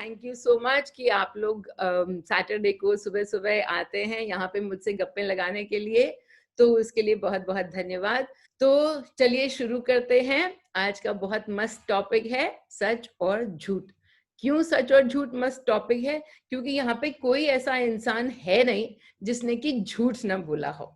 Thank you so much कि आप लोग सैटरडे को सुबह सुबह आते हैं यहाँ पे मुझसे गप्पे लगाने के लिए, तो उसके लिए बहुत बहुत धन्यवाद। तो चलिए शुरू करते हैं। आज का बहुत मस्त टॉपिक है सच और झूठ। क्यों सच और झूठ मस्त टॉपिक है? क्योंकि यहाँ पे कोई ऐसा इंसान है नहीं जिसने कि झूठ न बोला हो।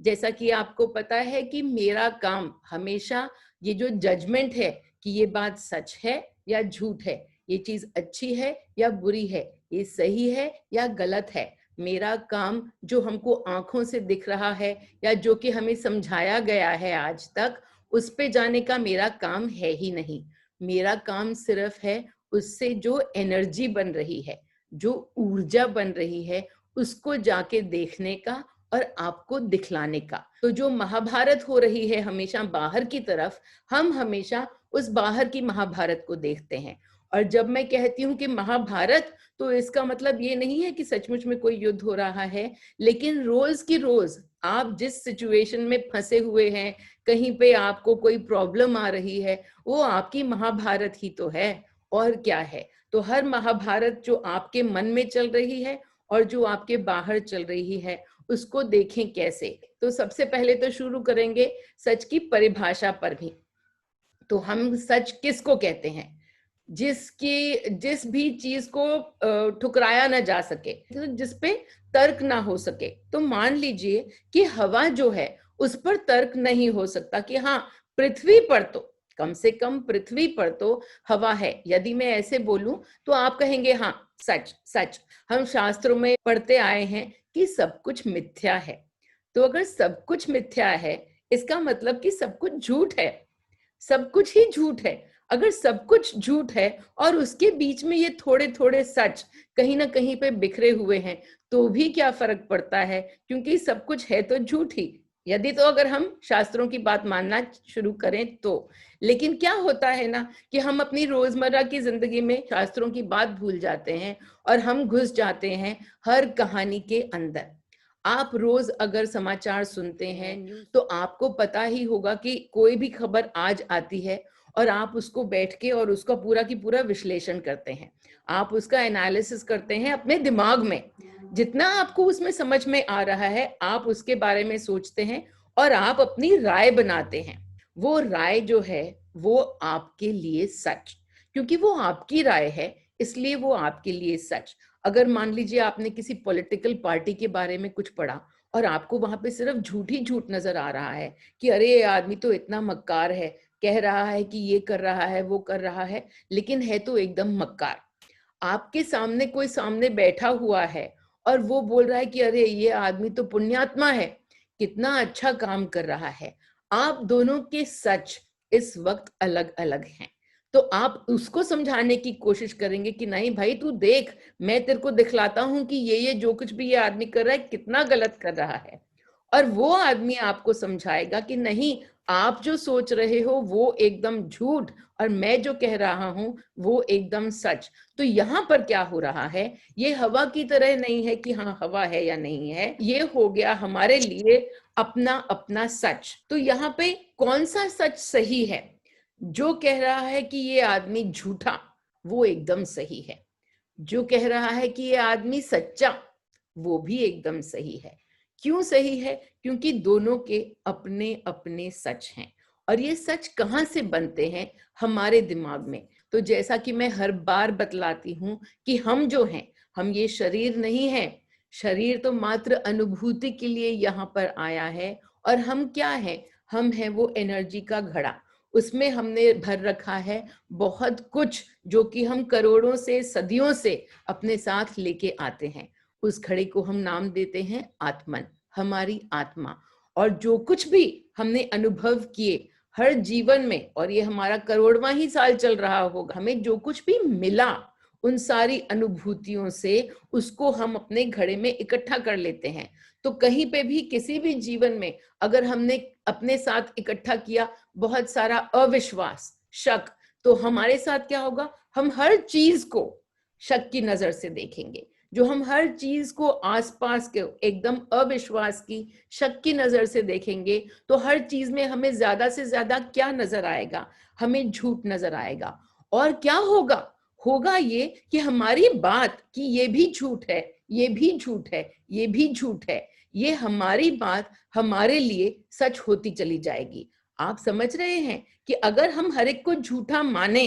जैसा कि आपको पता है कि मेरा काम हमेशा ये जो जजमेंट है कि ये बात सच है या झूठ है, ये चीज अच्छी है या बुरी है, ये सही है या गलत है, मेरा काम जो हमको आंखों से दिख रहा है या जो कि हमें समझाया गया है आज तक, उस पे जाने का मेरा काम है ही नहीं। मेरा काम सिर्फ है उससे जो एनर्जी बन रही है, जो ऊर्जा बन रही है, उसको जाके देखने का और आपको दिखलाने का। तो जो महाभारत हो रही है हमेशा बाहर की तरफ, हम हमेशा उस बाहर की महाभारत को देखते हैं। और जब मैं कहती हूँ कि महाभारत, तो इसका मतलब ये नहीं है कि सचमुच में कोई युद्ध हो रहा है, लेकिन रोज की रोज आप जिस सिचुएशन में फंसे हुए हैं, कहीं पे आपको कोई प्रॉब्लम आ रही है, वो आपकी महाभारत ही तो है, और क्या है। तो हर महाभारत जो आपके मन में चल रही है और जो आपके बाहर चल रही है, उसको देखें कैसे। तो सबसे पहले तो शुरू करेंगे सच की परिभाषा पर भी। तो हम सच किसको कहते हैं? जिस भी चीज को ठुकराया ना जा सके, तो जिस पे तर्क ना हो सके। तो मान लीजिए कि हवा जो है उस पर तर्क नहीं हो सकता कि हाँ, पृथ्वी पर तो, कम से कम पृथ्वी पर तो हवा है। यदि मैं ऐसे बोलूं तो आप कहेंगे हाँ, सच सच। हम शास्त्रों में पढ़ते आए हैं कि सब कुछ मिथ्या है। तो अगर सब कुछ मिथ्या है, इसका मतलब कि सब कुछ झूठ है, सब कुछ ही झूठ है। अगर सब कुछ झूठ है और उसके बीच में ये थोड़े थोड़े सच कहीं ना कहीं पे बिखरे हुए हैं, तो भी क्या फर्क पड़ता है, क्योंकि सब कुछ है तो झूठ ही। यदि तो अगर हम शास्त्रों की बात मानना शुरू करें तो। लेकिन क्या होता है ना कि हम अपनी रोजमर्रा की जिंदगी में शास्त्रों की बात भूल जाते हैं और हम घुस जाते हैं हर कहानी के अंदर। आप रोज अगर समाचार सुनते हैं तो आपको पता ही होगा कि कोई भी खबर आज आती है और आप उसको बैठ के और उसका पूरा की पूरा विश्लेषण करते हैं, आप उसका एनालिसिस करते हैं अपने दिमाग में। जितना आपको उसमें समझ में आ रहा है, आप उसके बारे में सोचते हैं और आप अपनी राय बनाते हैं। वो राय जो है वो आपके लिए सच, क्योंकि वो आपकी राय है, इसलिए वो आपके लिए सच। अगर मान लीजिए आपने किसी पॉलिटिकल पार्टी के बारे में कुछ पढ़ा और आपको वहां पे सिर्फ झूठ ही झूठ नजर आ रहा है कि अरे ये आदमी तो इतना मक्कार है, कह रहा है कि ये कर रहा है वो कर रहा है, लेकिन है तो एकदम मक्कार। आपके सामने कोई सामने बैठा हुआ है और वो बोल रहा है कि अरे ये आदमी तो पुण्यात्मा है, कितना अच्छा काम कर रहा है। आप दोनों के सच इस वक्त अलग अलग हैं। तो आप उसको समझाने की कोशिश करेंगे कि नहीं भाई तू देख, मैं तेरे को दिखलाता हूं कि ये जो कुछ भी ये आदमी कर रहा है कितना गलत कर रहा है। और वो आदमी आपको समझाएगा कि नहीं, आप जो सोच रहे हो वो एकदम झूठ और मैं जो कह रहा हूं वो एकदम सच। तो यहाँ पर क्या हो रहा है, ये हवा की तरह नहीं है कि हाँ हवा है या नहीं है, ये हो गया हमारे लिए अपना अपना सच। तो यहाँ पे कौन सा सच सही है? जो कह रहा है कि ये आदमी झूठा, वो एकदम सही है। जो कह रहा है कि ये आदमी सच्चा, वो भी एकदम सही है। क्यों सही है? क्योंकि दोनों के अपने अपने सच हैं। और ये सच कहाँ से बनते हैं? हमारे दिमाग में। तो जैसा कि मैं हर बार बतलाती हूं कि हम जो हैं, हम ये शरीर नहीं है। शरीर तो मात्र अनुभूति के लिए यहाँ पर आया है। और हम क्या है? हम हैं वो एनर्जी का घड़ा। उसमें हमने भर रखा है बहुत कुछ, जो कि हम करोड़ों से सदियों से अपने साथ लेके आते हैं। उस घड़े को हम नाम देते हैं आत्मन, हमारी आत्मा। और जो कुछ भी हमने अनुभव किए हर जीवन में, और ये हमारा करोड़वां ही साल चल रहा होगा, हमें जो कुछ भी मिला उन सारी अनुभूतियों से उसको हम अपने घड़े में इकट्ठा कर लेते हैं। तो कहीं पे भी किसी भी जीवन में अगर हमने अपने साथ इकट्ठा किया बहुत सारा अविश्वास, शक, तो हमारे साथ क्या होगा? हम हर चीज को शक की नजर से देखेंगे। जो हम हर चीज को आसपास के एकदम अविश्वास की, शक की नजर से देखेंगे, तो हर चीज में हमें ज्यादा से ज्यादा क्या नजर आएगा? हमें झूठ नजर आएगा। और क्या होगा? होगा ये कि हमारी बात कि ये भी झूठ है, ये भी झूठ है, ये भी झूठ है, ये हमारी बात हमारे लिए सच होती चली जाएगी। आप समझ रहे हैं कि अगर हम हर एक को झूठा माने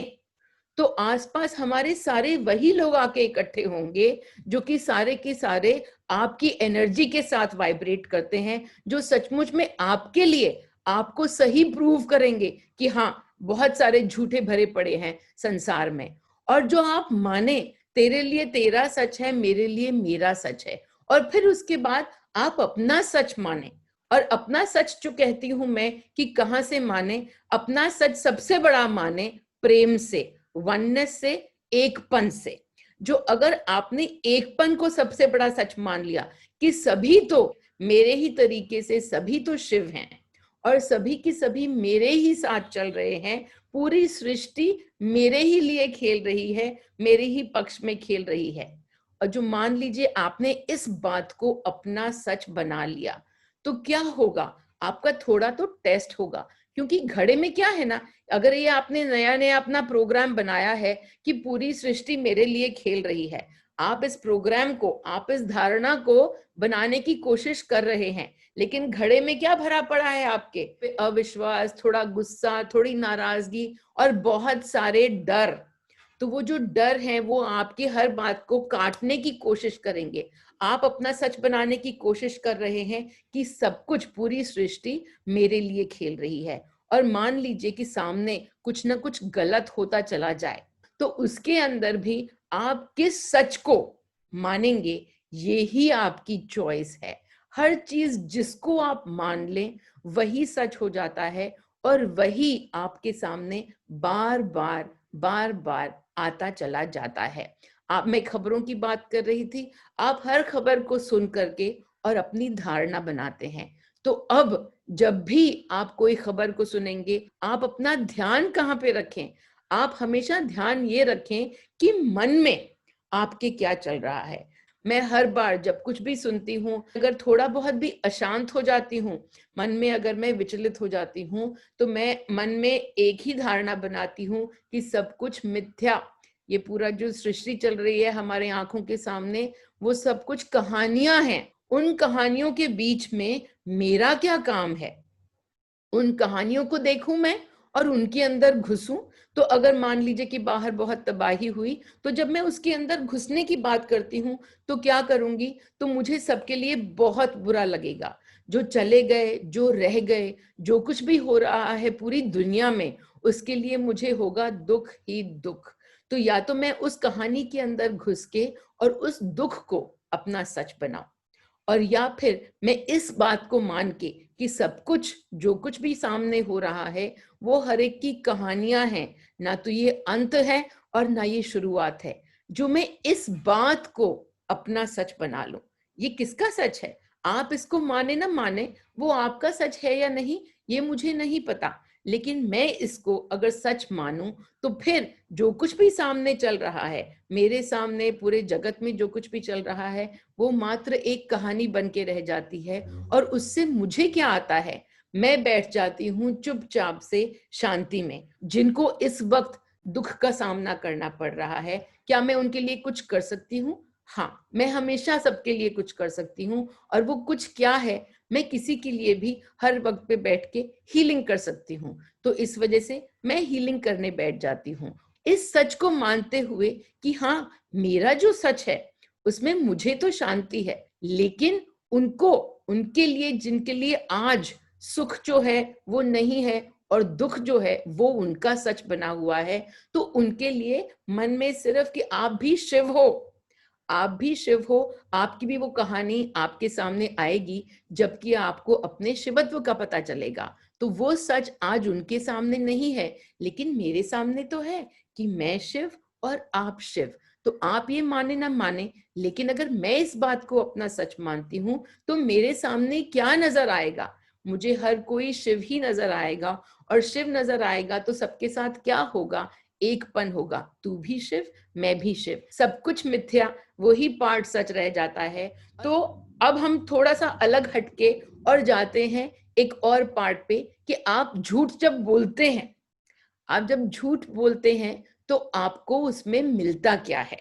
तो आसपास हमारे सारे वही लोग आके इकट्ठे होंगे जो कि सारे के सारे आपकी एनर्जी के साथ वाइब्रेट करते हैं, जो सचमुच में आपके लिए आपको सही प्रूव करेंगे कि हाँ, बहुत सारे झूठे भरे पड़े हैं संसार में। और जो आप माने तेरे लिए तेरा सच है, मेरे लिए मेरा सच है, और फिर उसके बाद आप अपना सच माने। और अपना सच जो कहती हूं मैं कि कहां से माने, अपना सच सबसे बड़ा माने प्रेम से, वननेस से, एकपन से। जो अगर आपने एकपन को सबसे बड़ा सच मान लिया कि सभी तो मेरे ही तरीके से, सभी तो शिव हैं और सभी की सभी मेरे ही साथ चल रहे हैं, पूरी सृष्टि मेरे ही लिए खेल रही है, मेरे ही पक्ष में खेल रही है। और जो मान लीजिए आपने इस बात को अपना सच बना लिया, तो क्या होगा, आपका थोड़ा तो टेस्ट होगा। क्योंकि घड़े में क्या है ना, अगर ये आपने नया नया अपना प्रोग्राम बनाया है कि पूरी सृष्टि मेरे लिए खेल रही है, आप इस प्रोग्राम को, आप इस धारणा को बनाने की कोशिश कर रहे हैं, लेकिन घड़े में क्या भरा पड़ा है आपके, अविश्वास, थोड़ा गुस्सा, थोड़ी नाराजगी और बहुत सारे डर। तो वो जो डर है वो आपकी हर बात को काटने की कोशिश करेंगे। आप अपना सच बनाने की कोशिश कर रहे हैं कि सब कुछ, पूरी सृष्टि मेरे लिए खेल रही है। और मान लीजिए कि सामने कुछ ना कुछ गलत होता चला जाए, तो उसके अंदर भी आप किस सच को मानेंगे, ये ही आपकी चॉइस है। हर चीज जिसको आप मान लें वही सच हो जाता है, और वही आपके सामने बार बार बार बार आता चला जाता है। आप, मैं खबरों की बात कर रही थी, आप हर खबर को सुन करके और अपनी धारणा बनाते हैं। तो अब जब भी आप कोई खबर को सुनेंगे, आप अपना ध्यान कहाँ पे रखें, आप हमेशा ध्यान ये रखें कि मन में आपके क्या चल रहा है। मैं हर बार जब कुछ भी सुनती हूँ, अगर थोड़ा बहुत भी अशांत हो जाती हूँ, मन में अगर मैं विचलित हो जाती हूँ, तो मैं मन में एक ही धारणा बनाती हूँ कि सब कुछ मिथ्या, ये पूरा जो सृष्टि चल रही है हमारे आंखों के सामने, वो सब कुछ कहानियां हैं। उन कहानियों के बीच में मेरा क्या काम है, उन कहानियों को देखूं मैं और उनके अंदर घुसूं। तो अगर मान लीजिए कि बाहर बहुत तबाही हुई, तो जब मैं उसके अंदर घुसने की बात करती हूँ तो क्या करूंगी, तो मुझे सबके लिए बहुत बुरा लगेगा। जो चले गए, जो रह गए, जो कुछ भी हो रहा है पूरी दुनिया में, उसके लिए मुझे होगा दुख ही दुख। तो या तो मैं उस कहानी के अंदर घुस के और उस दुख को अपना सच बनाऊं, और या फिर मैं इस बात को मान के कि सब कुछ, जो कुछ भी सामने हो रहा है, वो हर एक की कहानियां हैं, ना तो ये अंत है और ना ये शुरुआत है। जो मैं इस बात को अपना सच बना लूं, ये किसका सच है, आप इसको माने ना माने, वो आपका सच है या नहीं ये मुझे नहीं पता, लेकिन मैं इसको अगर सच मानूं, तो फिर जो कुछ भी सामने चल रहा है, मेरे सामने पूरे जगत में जो कुछ भी चल रहा है, वो मात्र एक कहानी बन के रह जाती है। और उससे मुझे क्या आता है, मैं बैठ जाती हूँ चुपचाप से शांति में। जिनको इस वक्त दुख का सामना करना पड़ रहा है, क्या मैं उनके लिए कुछ कर सकती हूँ? हाँ, मैं हमेशा सबके लिए कुछ कर सकती हूँ। और वो कुछ क्या है, मैं किसी के लिए भी हर वक्त पे बैठ के हीलिंग कर सकती हूँ। तो इस वजह से मैं हीलिंग करने बैठ जाती हूँ, इस सच को मानते हुए कि हाँ, मेरा जो सच है उसमें मुझे तो शांति है, लेकिन उनको, उनके लिए जिनके लिए आज सुख जो है वो नहीं है और दुख जो है वो उनका सच बना हुआ है, तो उनके लिए मन में सिर्फ कि आप भी शिव हो, आप भी शिव हो, आपकी भी वो कहानी आपके सामने आएगी जबकि आपको अपने शिवत्व का पता चलेगा। तो वो सच आज उनके सामने नहीं है, लेकिन मेरे सामने तो है कि मैं शिव और आप शिव। तो आप ये माने ना माने, लेकिन अगर मैं इस बात को अपना सच मानती हूँ, तो मेरे सामने क्या नजर आएगा, मुझे हर कोई शिव ही नजर आएगा। और शिव नजर आएगा तो सबके साथ क्या होगा, एकपन होगा, तू भी शिव, मैं भी शिव, सब कुछ मिथ्या, वही पार्ट सच रह जाता है। तो अब हम थोड़ा सा अलग हटके और जाते हैं एक और पार्ट पे कि आप झूठ जब बोलते हैं, आप जब झूठ बोलते हैं तो आपको उसमें मिलता क्या है?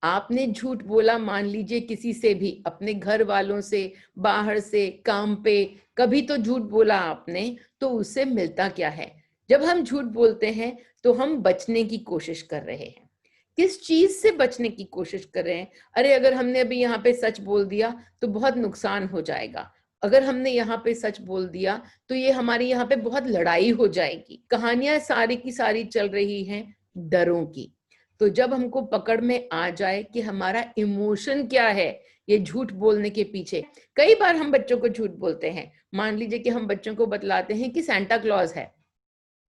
आपने झूठ बोला, मान लीजिए किसी से भी, अपने घर वालों से, बाहर से, काम पे, कभी तो झूठ बोला आपने, तो उससे मिलता क्या है? जब हम झूठ बोलते हैं तो हम बचने की कोशिश कर रहे हैं। किस चीज से बचने की कोशिश कर रहे हैं? अरे अगर हमने अभी यहाँ पे सच बोल दिया तो बहुत नुकसान हो जाएगा, अगर हमने यहाँ पे सच बोल दिया तो ये हमारी यहाँ पे बहुत लड़ाई हो जाएगी। कहानियां सारी की सारी चल रही हैं डरों की। तो जब हमको पकड़ में आ जाए कि हमारा इमोशन क्या है ये झूठ बोलने के पीछे, कई बार हम बच्चों को झूठ बोलते हैं। मान लीजिए कि हम बच्चों को बतलाते हैं कि सांता क्लॉज है,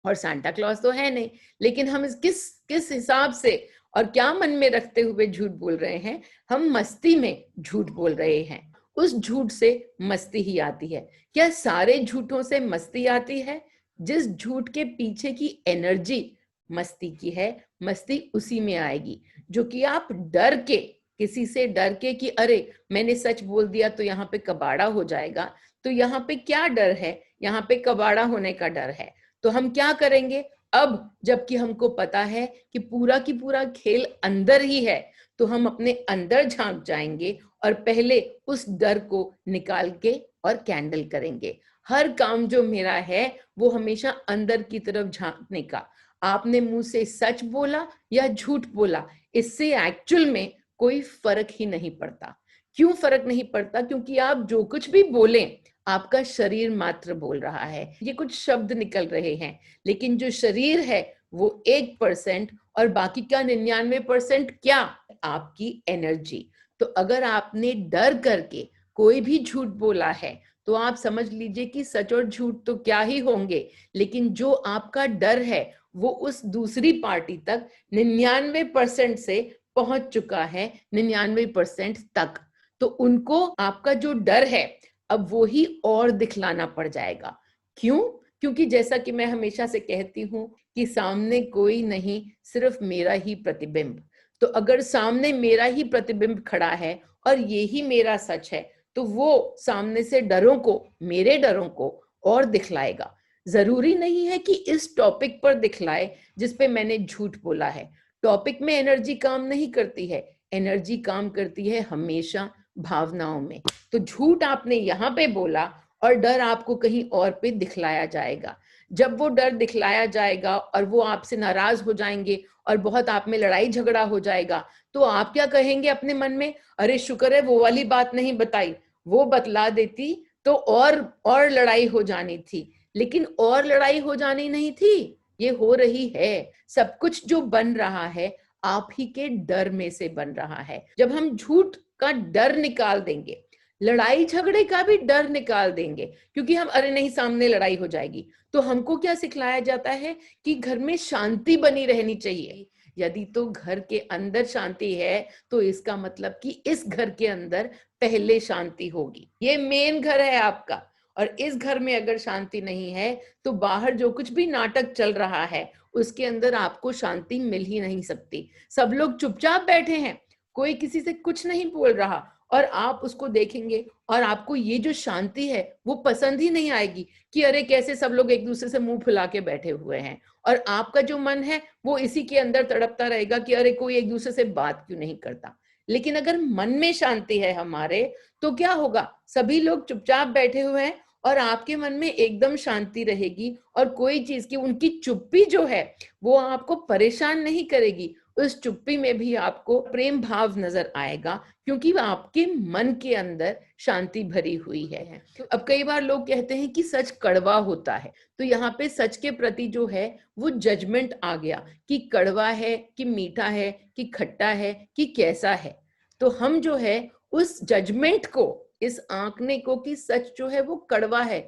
और सांता क्लॉज तो है नहीं, लेकिन हम किस किस हिसाब से और क्या मन में रखते हुए झूठ बोल रहे हैं? हम मस्ती में झूठ बोल रहे हैं। उस झूठ से मस्ती ही आती है। क्या सारे झूठों से मस्ती आती है? जिस झूठ के पीछे की एनर्जी मस्ती की है, मस्ती उसी में आएगी। जो कि आप डर के, किसी से डर के कि अरे मैंने सच बोल दिया तो यहाँ पे कबाड़ा हो जाएगा, तो यहाँ पे क्या डर है? यहाँ पे कबाड़ा होने का डर है। तो हम क्या करेंगे अब, जबकि हमको पता है कि पूरा की पूरा खेल अंदर ही है, तो हम अपने अंदर झांक जाएंगे और पहले उस डर को निकाल के और कैंडल करेंगे। हर काम जो मेरा है वो हमेशा अंदर की तरफ झांकने का। आपने मुंह से सच बोला या झूठ बोला, इससे एक्चुअल में कोई फर्क ही नहीं पड़ता। क्यों फर्क नहीं पड़ता? क्योंकि आप जो कुछ भी बोलें, आपका शरीर मात्र बोल रहा है, ये कुछ शब्द निकल रहे हैं, लेकिन जो शरीर है वो 1% और बाकी का 99% क्या? आपकी एनर्जी। तो अगर आपने डर करके कोई भी झूठ बोला है तो आप समझ लीजिए कि सच और झूठ तो क्या ही होंगे, लेकिन जो आपका डर है वो उस दूसरी पार्टी तक 99% से पहुंच चुका है, 99% तक। तो उनको आपका जो डर है अब वो ही और दिखलाना पड़ जाएगा। क्यों? क्योंकि जैसा कि मैं हमेशा से कहती हूं कि सामने कोई नहीं, सिर्फ मेरा ही प्रतिबिंब। तो अगर सामने मेरा ही प्रतिबिंब खड़ा है और ये ही मेरा सच है, तो वो सामने से डरों को, मेरे डरों को और दिखलाएगा। जरूरी नहीं है कि इस टॉपिक पर दिखलाए जिस पे मैंने झूठ बोला है। टॉपिक में एनर्जी काम नहीं करती है, एनर्जी काम करती है हमेशा भावनाओं में। तो झूठ आपने यहाँ पे बोला और डर आपको कहीं और पे दिखलाया जाएगा। जब वो डर दिखलाया जाएगा और वो आपसे नाराज हो जाएंगे और बहुत आप में लड़ाई झगड़ा हो जाएगा, तो आप क्या कहेंगे अपने मन में? अरे शुक्र है वो वाली बात नहीं बताई, वो बतला देती तो और लड़ाई हो जानी थी। लेकिन और लड़ाई हो जानी नहीं थी, ये हो रही है। सब कुछ जो बन रहा है आप ही के डर में से बन रहा है। जब हम झूठ का डर निकाल देंगे, लड़ाई झगड़े का भी डर निकाल देंगे, क्योंकि हम अरे नहीं सामने लड़ाई हो जाएगी, तो हमको क्या सिखलाया जाता है कि घर में शांति बनी रहनी चाहिए। यदि तो घर के अंदर शांति है तो इसका मतलब कि इस घर के अंदर पहले शांति होगी। ये मेन घर है आपका, और इस घर में अगर शांति नहीं है तो बाहर जो कुछ भी नाटक चल रहा है उसके अंदर आपको शांति मिल ही नहीं सकती। सब लोग चुपचाप बैठे हैं, कोई किसी से कुछ नहीं बोल रहा, और आप उसको देखेंगे और आपको ये जो शांति है वो पसंद ही नहीं आएगी कि अरे कैसे सब लोग एक दूसरे से मुंह फुला के बैठे हुए हैं। और आपका जो मन है वो इसी के अंदर तड़पता रहेगा कि अरे कोई एक दूसरे से बात क्यों नहीं करता। लेकिन अगर मन में शांति है हमारे, तो क्या होगा? सभी लोग चुपचाप बैठे हुए हैं और आपके मन में एकदम शांति रहेगी, और कोई चीज की उनकी चुप्पी जो है वो आपको परेशान नहीं करेगी। उस चुप्पी में भी आपको प्रेम भाव नजर आएगा, क्योंकि आपके मन के अंदर शांति भरी हुई है। अब कई बार लोग कहते हैं कि सच कड़वा होता है, तो यहाँ पे सच के प्रति जो है वो जजमेंट आ गया कि कड़वा है कि मीठा है कि खट्टा है कि कैसा है। तो हम जो है उस जजमेंट को, इस आंकने को कि सच जो है वो कड़वा है।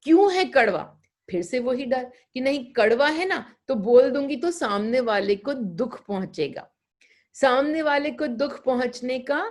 क्यों है कड़वा? फिर से वही डर कि नहीं कड़वा है ना तो बोल दूंगी तो सामने वाले को दुख पहुंचेगा, सामने वाले को दुख पहुंचने का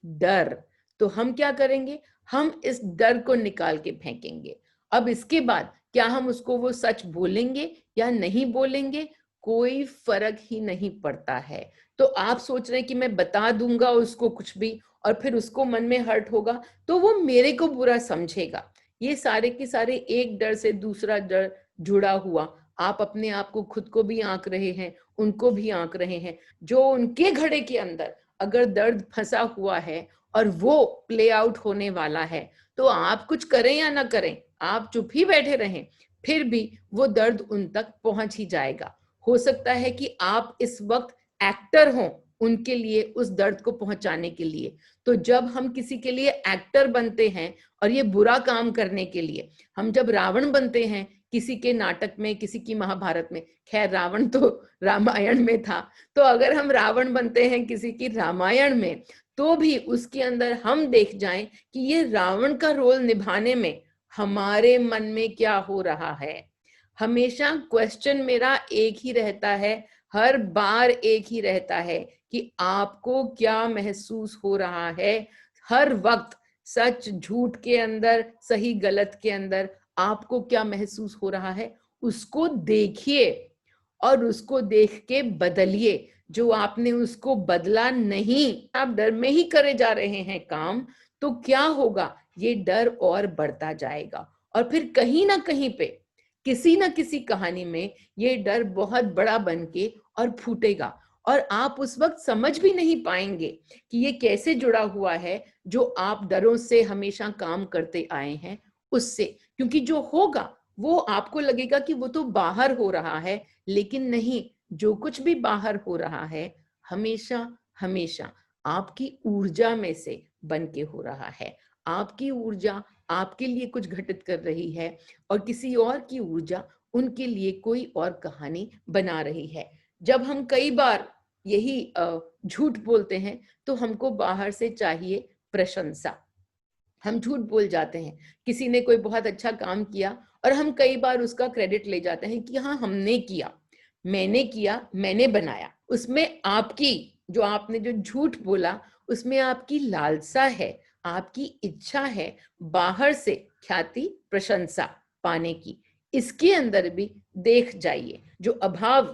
डर। तो हम क्या करेंगे? हम इस डर को निकाल के फेंकेंगे। अब इसके बाद क्या हम उसको वो सच बोलेंगे या नहीं बोलेंगे, कोई फर्क ही नहीं पड़ता है। तो आप सोच रहे हैं कि मैं बता दूंगा उसको कुछ भी और फिर उसको मन में हर्ट होगा तो वो मेरे को बुरा समझेगा। ये सारे के सारे एक डर से दूसरा डर जुड़ा हुआ आप अपने आप को, खुद को भी आंक रहे हैं, उनको भी आंक रहे हैं। जो उनके घड़े के अंदर अगर दर्द फंसा हुआ है और वो प्ले आउट होने वाला है, तो आप कुछ करें या ना करें, आप चुप ही बैठे रहें, फिर भी वो दर्द उन तक पहुंच ही जाएगा। हो सकता है कि आप इस वक्त एक्टर हों उनके लिए, उस दर्द को पहुंचाने के लिए। तो जब हम किसी के लिए एक्टर बनते हैं और ये बुरा काम करने के लिए, हम जब रावण बनते हैं किसी के नाटक में, किसी की महाभारत में, खैर रावण तो रामायण में था, तो अगर हम रावण बनते हैं किसी की रामायण में, तो भी उसके अंदर हम देख जाएं कि ये रावण का रोल निभाने में हमारे मन में क्या हो रहा है। हमेशा क्वेश्चन मेरा एक ही रहता है, हर बार एक ही रहता है कि आपको क्या महसूस हो रहा है। हर वक्त सच झूठ के अंदर, सही गलत के अंदर आपको क्या महसूस हो रहा है, उसको देखिए और उसको देख के बदलिए। जो आपने उसको बदला नहीं, आप डर में ही करे जा रहे हैं काम, तो क्या होगा, ये डर और बढ़ता जाएगा और फिर कहीं ना कहीं पे, किसी ना किसी कहानी में ये डर बहुत बड़ा बन के और फूटेगा और आप उस वक्त समझ भी नहीं पाएंगे कि ये कैसे जुड़ा हुआ है जो आप डरों से हमेशा काम करते आए हैं उससे। क्योंकि जो होगा वो आपको लगेगा कि वो तो बाहर हो रहा है, लेकिन नहीं, जो कुछ भी बाहर हो रहा है हमेशा हमेशा आपकी ऊर्जा में से बन के हो रहा है। आपकी ऊर्जा आपके लिए कुछ घटित कर रही है और किसी और की ऊर्जा उनके लिए कोई और कहानी बना रही है। जब हम कई बार यही झूठ बोलते हैं तो हमको बाहर से चाहिए प्रशंसा। हम झूठ बोल जाते हैं, किसी ने कोई बहुत अच्छा काम किया और हम कई बार उसका क्रेडिट ले जाते हैं कि हाँ हमने किया, मैंने बनाया। उसमें आपकी, जो आपने जो झूठ बोला, उसमें आपकी लालसा है, आपकी इच्छा है बाहर से ख्याति प्रशंसा पाने की। इसके अंदर भी देख जाइए जो अभाव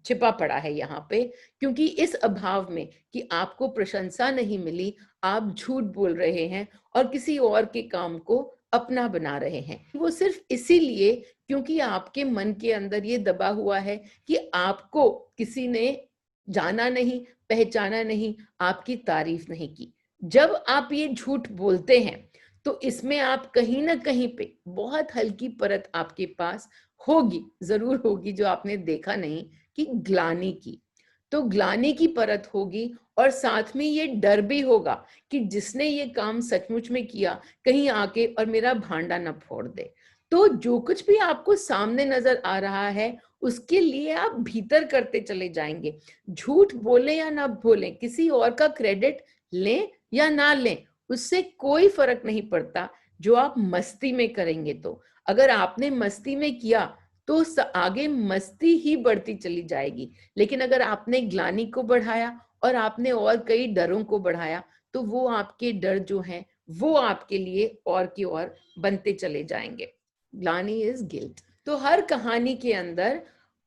छिपा पड़ा है यहाँ पे, क्योंकि इस अभाव में कि आपको प्रशंसा नहीं मिली, आप झूठ बोल रहे हैं और किसी और के काम को अपना बना रहे हैं। वो सिर्फ इसीलिए क्योंकि आपके मन के अंदर ये दबा हुआ है कि आपको किसी ने जाना नहीं, पहचाना नहीं, आपकी तारीफ नहीं की। जब आप ये झूठ बोलते हैं तो इसमें आप कहीं ना कहीं पे बहुत हल्की परत आपके पास होगी, जरूर होगी, जो आपने देखा नहीं, कि ग्लानि की। तो ग्लानि की परत होगी और साथ में ये डर भी होगा कि जिसने ये काम सचमुच में किया कहीं आके और मेरा भांडा न फोड़ दे। तो जो कुछ भी आपको सामने नजर आ रहा है उसके लिए आप भीतर करते चले जाएंगे। झूठ बोले या ना बोले, किसी और का क्रेडिट लें या ना लें, उससे कोई फर्क नहीं पड़ता जो आप मस्ती में करेंगे। तो अगर आपने मस्ती में किया तो आगे मस्ती ही बढ़ती चली जाएगी, लेकिन अगर आपने ग्लानि को बढ़ाया और आपने और कई डरों को बढ़ाया तो वो आपके डर जो हैं वो आपके लिए और की और बनते चले जाएंगे। ग्लानि इज गिल्ट। तो हर कहानी के अंदर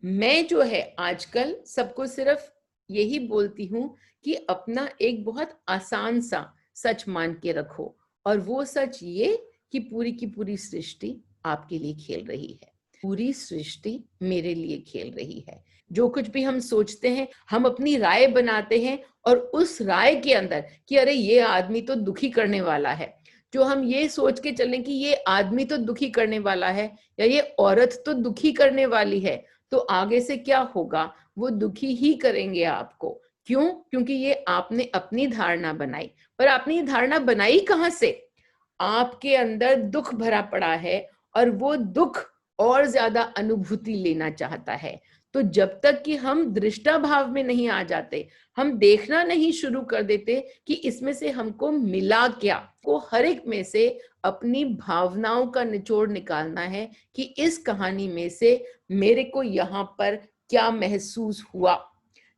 मैं जो है आजकल सबको सिर्फ यही बोलती हूँ कि अपना एक बहुत आसान सा सच मान के रखो, और वो सच ये कि पूरी की पूरी सृष्टि आपके लिए खेल रही है, पूरी सृष्टि मेरे लिए खेल रही है। जो कुछ भी हम सोचते हैं, हम अपनी राय बनाते हैं और उस राय के अंदर कि अरे ये आदमी तो दुखी करने वाला है, जो हम ये सोच के चलें कि ये आदमी तो दुखी करने वाला है या ये औरत तो दुखी करने वाली है, तो आगे से क्या होगा, वो दुखी ही करेंगे आपको। क्यों? क्योंकि ये आपने अपनी धारणा बनाई। पर आपने ये धारणा बनाई कहां से? आपके अंदर दुख भरा पड़ा है और वो दुख और ज्यादा अनुभूति लेना चाहता है। तो जब तक कि हम दृष्टा भाव में नहीं आ जाते, हम देखना नहीं शुरू कर देते कि इसमें से हमको मिला क्या, को हर एक में से अपनी भावनाओं का निचोड़ निकालना है कि इस कहानी में से मेरे को यहाँ पर क्या महसूस हुआ।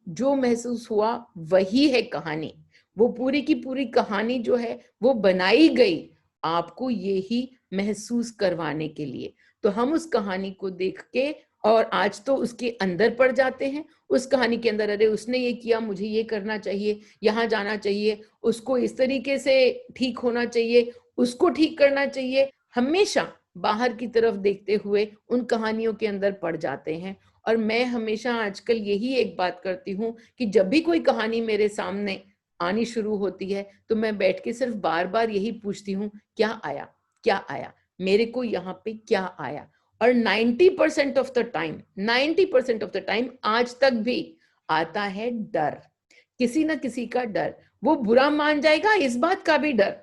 जो महसूस हुआ वही है कहानी। वो पूरी की पूरी कहानी जो है वो बनाई गई आपको ये ही महसूस करवाने के लिए। तो हम उस कहानी को देख के और आज तो उसके अंदर पड़ जाते हैं, उस कहानी के अंदर, अरे उसने ये किया, मुझे ये करना चाहिए, यहाँ जाना चाहिए, उसको इस तरीके से ठीक होना चाहिए, उसको ठीक करना चाहिए। हमेशा बाहर की तरफ देखते हुए उन कहानियों के अंदर पड़ जाते हैं। और मैं हमेशा आजकल यही एक बात करती हूँ कि जब भी कोई कहानी मेरे सामने आनी शुरू होती है तो मैं बैठ के सिर्फ बार बार यही पूछती हूँ, क्या आया, क्या आया, मेरे को यहाँ पे क्या आया। और 90% of the time, 90% of the time आज तक भी आता है डर, किसी ना किसी का डर। वो बुरा मान जाएगा, इस बात का भी डर।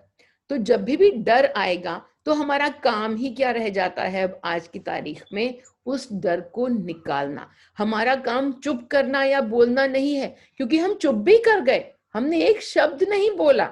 तो जब भी डर आएगा तो हमारा काम ही क्या रह जाता है अब आज की तारीख में, उस डर को निकालना। हमारा काम चुप करना या बोलना नहीं है, क्योंकि हम चुप भी कर गए, हमने एक शब्द नहीं बोला,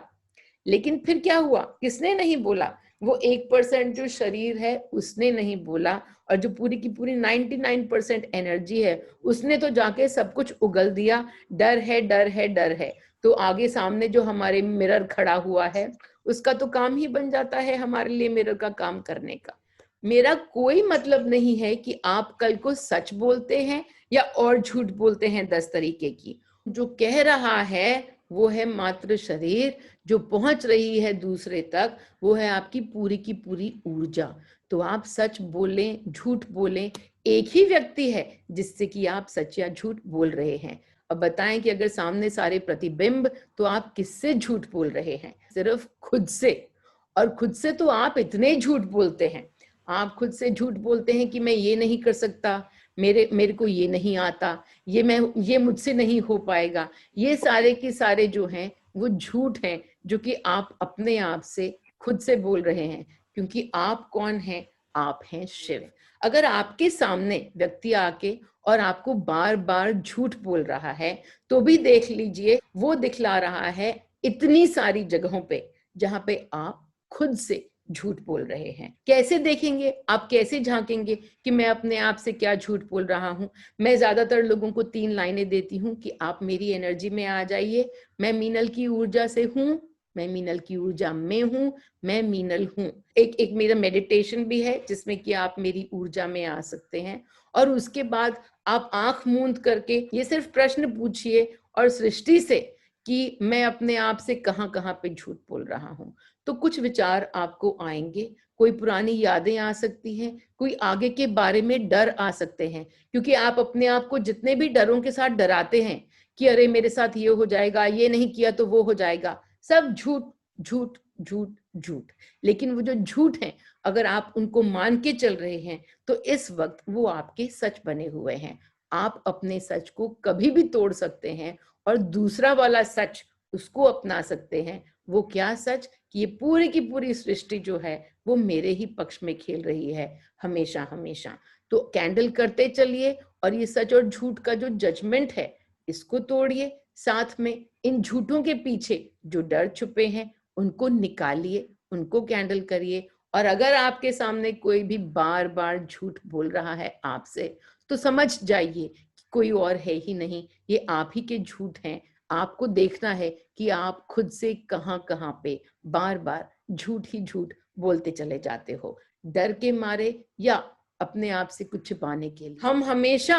लेकिन फिर क्या हुआ, किसने नहीं बोला, वो 1% जो शरीर है उसने नहीं बोला, और जो पूरी की पूरी 99% एनर्जी है उसने तो जाके सब कुछ उगल दिया। डर है, डर है, डर है। तो आगे सामने जो हमारे मिरर खड़ा हुआ है उसका तो काम ही बन जाता है हमारे लिए मिरर का काम करने का। मेरा कोई मतलब नहीं है कि आप कल को सच बोलते हैं या और झूठ बोलते हैं 10 तरीके की। जो कह रहा है वो है मात्र शरीर, जो पहुंच रही है दूसरे तक वो है आपकी पूरी की पूरी ऊर्जा। तो आप सच बोलें, झूठ बोलें, एक ही व्यक्ति है जिससे कि आप सच या झूठ बोल रहे हैं। अब बताएं कि अगर सामने सारे प्रतिबिंब, तो आप किससे झूठ बोल रहे हैं? सिर्फ खुद से। और खुद से तो आप इतने झूठ बोलते हैं, आप खुद से झूठ बोलते हैं कि मैं ये नहीं कर सकता, मेरे मेरे को ये नहीं आता, ये मुझसे नहीं हो पाएगा। ये सारे के सारे जो हैं वो झूठ हैं, जो कि आप अपने आप से खुद से बोल रहे हैं। क्योंकि आप कौन हैं? आप हैं शिव। अगर आपके सामने व्यक्ति आके और आपको बार बार झूठ बोल रहा है, तो भी देख लीजिए वो दिखला रहा है इतनी सारी जगहों पे जहां पे आप खुद से झूठ बोल रहे हैं। कैसे देखेंगे आप, कैसे झांकेंगे कि मैं अपने आप से क्या झूठ बोल रहा हूं? मैं ज्यादातर लोगों को 3 लाइनें देती हूँ कि आप मेरी एनर्जी में आ जाइए। मैं मीनल की ऊर्जा से हूँ, मैं मीनल की ऊर्जा में हूँ, मैं मीनल हूँ। एक मेरा मेडिटेशन भी है जिसमें कि आप मेरी ऊर्जा में आ सकते हैं। और उसके बाद आप आंख मूंद करके ये सिर्फ प्रश्न पूछिए और सृष्टि से कि मैं अपने आप से कहां कहां पे झूठ बोल रहा हूं। तो कुछ विचार आपको आएंगे, कोई पुरानी यादें आ सकती हैं, कोई आगे के बारे में डर आ सकते हैं। क्योंकि आप अपने आप को जितने भी डरों के साथ डराते हैं कि अरे मेरे साथ ये हो जाएगा, ये नहीं किया तो वो हो जाएगा, सब झूठ, झूठ, झूठ, झूठ। लेकिन वो जो झूठ है, अगर आप उनको मान के चल रहे हैं तो इस वक्त वो आपके सच बने हुए हैं। आप अपने सच को कभी भी तोड़ सकते हैं और दूसरा वाला सच उसको अपना सकते हैं। वो क्या सच? कि ये पूरी की पूरी सृष्टि जो है वो मेरे ही पक्ष में खेल रही है हमेशा हमेशा। तो कैंडल करते चलिए और ये सच और झूठ का जो जजमेंट है इसको तोड़िए। साथ में इन झूठों के पीछे जो डर छुपे हैं उनको निकालिए, उनको कैंडल करिए। और अगर आपके सामने कोई भी बार बार झूठ बोल रहा है आपसे, तो समझ जाइए कि कोई और है ही नहीं, ये आप ही के झूठ हैं। आपको देखना है कि आप खुद से कहां कहां पे बार बार झूठ ही झूठ बोलते चले जाते हो, डर के मारे या अपने आप से कुछ छिपाने के लिए। हम हमेशा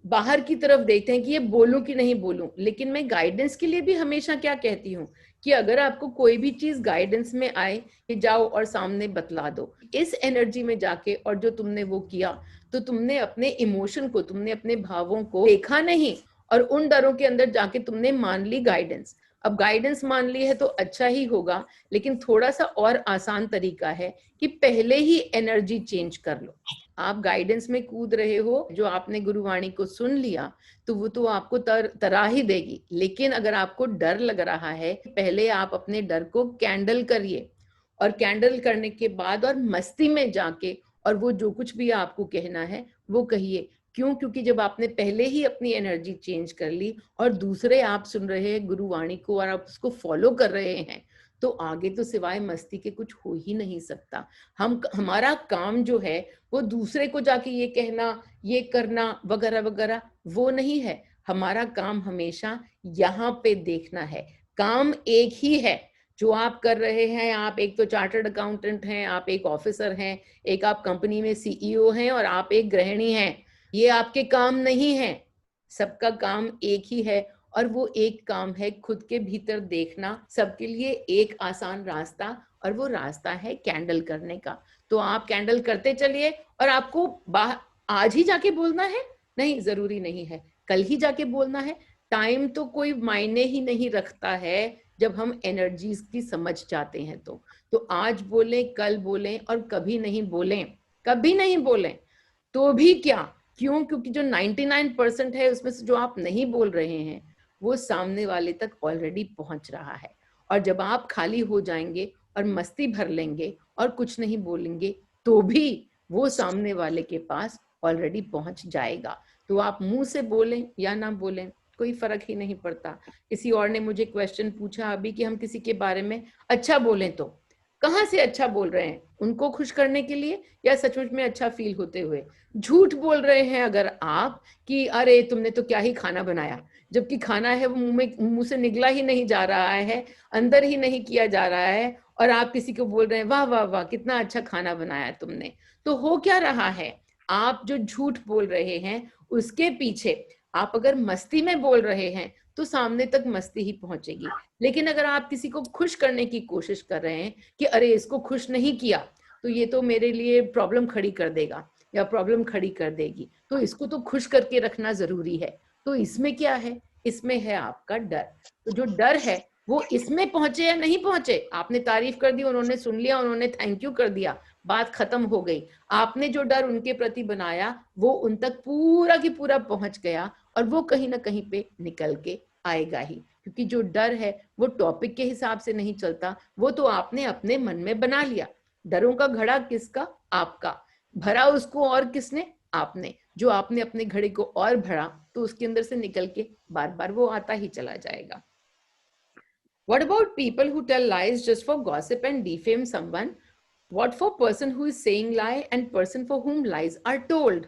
बाहर की तरफ देखते हैं कि ये बोलूं कि नहीं बोलूं, लेकिन मैं गाइडेंस के लिए भी हमेशा क्या कहती हूँ कि अगर आपको कोई भी चीज गाइडेंस में आए कि जाओ और सामने बतला दो। इस एनर्जी में जाके और जो तुमने वो किया, तो तुमने अपने इमोशन को, तुमने अपने भावों को देखा नहीं, और उन डरों के अंदर जाके तुमने मान ली गाइडेंस। अब गाइडेंस मान ली है तो अच्छा ही होगा, लेकिन थोड़ा सा और आसान तरीका है कि पहले ही एनर्जी चेंज कर लो। आप गाइडेंस में कूद रहे हो, जो आपने गुरुवाणी को सुन लिया तो वो तो आपको तरा ही देगी। लेकिन अगर आपको डर लग रहा है, पहले आप अपने डर को कैंडल करिए, और कैंडल करने के बाद और मस्ती में जाके और वो जो कुछ भी आपको कहना है वो कहिए। क्यों? क्योंकि जब आपने पहले ही अपनी एनर्जी चेंज कर ली और दूसरे आप सुन रहे हैं गुरुवाणी को और आप उसको फॉलो कर रहे हैं, तो आगे तो सिवाय मस्ती के कुछ हो ही नहीं सकता। हमारा काम जो है वो दूसरे को जाके ये कहना, ये करना वगैरह वगैरह वो नहीं है। हमारा काम हमेशा यहाँ पे देखना है। काम एक ही है जो आप कर रहे हैं। आप एक तो चार्टर्ड अकाउंटेंट हैं, आप एक ऑफिसर हैं, एक आप कंपनी में सीईओ हैं, और आप एक गृहिणी हैं। ये आपके काम नहीं है, सबका काम एक ही है। और वो एक काम है खुद के भीतर देखना। सबके लिए एक आसान रास्ता और वो रास्ता है कैंडल करने का। तो आप कैंडल करते चलिए, और आपको आज ही जाके बोलना है नहीं, जरूरी नहीं है, कल ही जाके बोलना है। टाइम तो कोई मायने ही नहीं रखता है जब हम एनर्जीज की समझ जाते हैं। तो आज बोलें, कल बोलें, और कभी नहीं बोलें, कभी नहीं बोलें तो भी क्या, क्यों? क्योंकि जो 99% है उसमें से जो आप नहीं बोल रहे हैं वो सामने वाले तक ऑलरेडी पहुंच रहा है। और जब आप खाली हो जाएंगे और मस्ती भर लेंगे और कुछ नहीं बोलेंगे तो भी वो सामने वाले के पास ऑलरेडी पहुंच जाएगा। तो आप मुंह से बोलें या ना बोलें, कोई फर्क ही नहीं पड़ता। किसी और ने मुझे क्वेश्चन पूछा अभी कि हम किसी के बारे में अच्छा बोलें, तो कहाँ से अच्छा बोल रहे हैं? उनको खुश करने के लिए या सचमुच में अच्छा फील होते हुए? झूठ बोल रहे हैं अगर आप कि अरे तुमने तो क्या ही खाना बनाया, जबकि खाना है वो मुंह से निकला ही नहीं जा रहा है, अंदर ही नहीं किया जा रहा है, और आप किसी को बोल रहे हैं वाह वाह वाह कितना अच्छा खाना बनाया तुमने। तो हो क्या रहा है? आप जो झूठ बोल रहे हैं उसके पीछे आप अगर मस्ती में बोल रहे हैं तो सामने तक मस्ती ही पहुंचेगी। लेकिन अगर आप किसी को खुश करने की कोशिश कर रहे हैं कि अरे इसको खुश नहीं किया तो ये तो मेरे लिए प्रॉब्लम खड़ी कर देगा या प्रॉब्लम खड़ी कर देगी, तो इसको तो खुश करके रखना जरूरी है। तो इसमें क्या है? इसमें है आपका डर। तो जो डर है वो इसमें पहुंचे या नहीं पहुंचे, आपने तारीफ कर दी, उन्होंने सुन लिया, उन्होंने थैंक यू कर दिया, बात खत्म हो गई। आपने जो डर उनके प्रति बनाया वो उन तक पूरा की पूरा पहुंच गया, और वो कहीं ना कहीं पे निकल के आएगा ही। क्योंकि जो डर है वो टॉपिक के हिसाब से नहीं चलता, वो तो आपने अपने मन में बना लिया। डरों का घड़ा किसका? आपका। भरा उसको और किसने? आपने। जो आपने अपने घड़े को और भरा तो उसके अंदर से निकल के बार बार वो आता ही चला जाएगा। What about people who tell lies just for gossip and defame someone? What for person who is saying lie and person for whom lies are told?